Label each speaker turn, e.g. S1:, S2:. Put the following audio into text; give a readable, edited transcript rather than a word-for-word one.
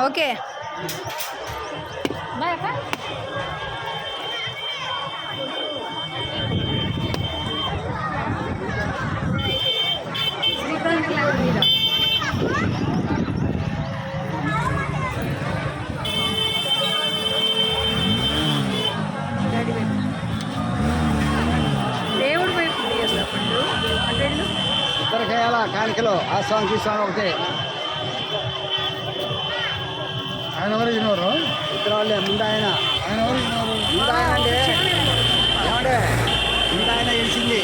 S1: okay దేవుడు వైపు
S2: ఇద్దరికి వేయాలా కానికలు ఆ సాంగ్ ఈ సాంగ్ ఒకటి
S3: ఆయన ఎవరు ఈయనవరు
S2: ఇద్దరు వాళ్ళే ముందు
S3: ఆయన ఎవరు ఈయనవరు
S2: ముందు ఆయన అంటే ఏమంటే ముందు ఆయన గెలిచింది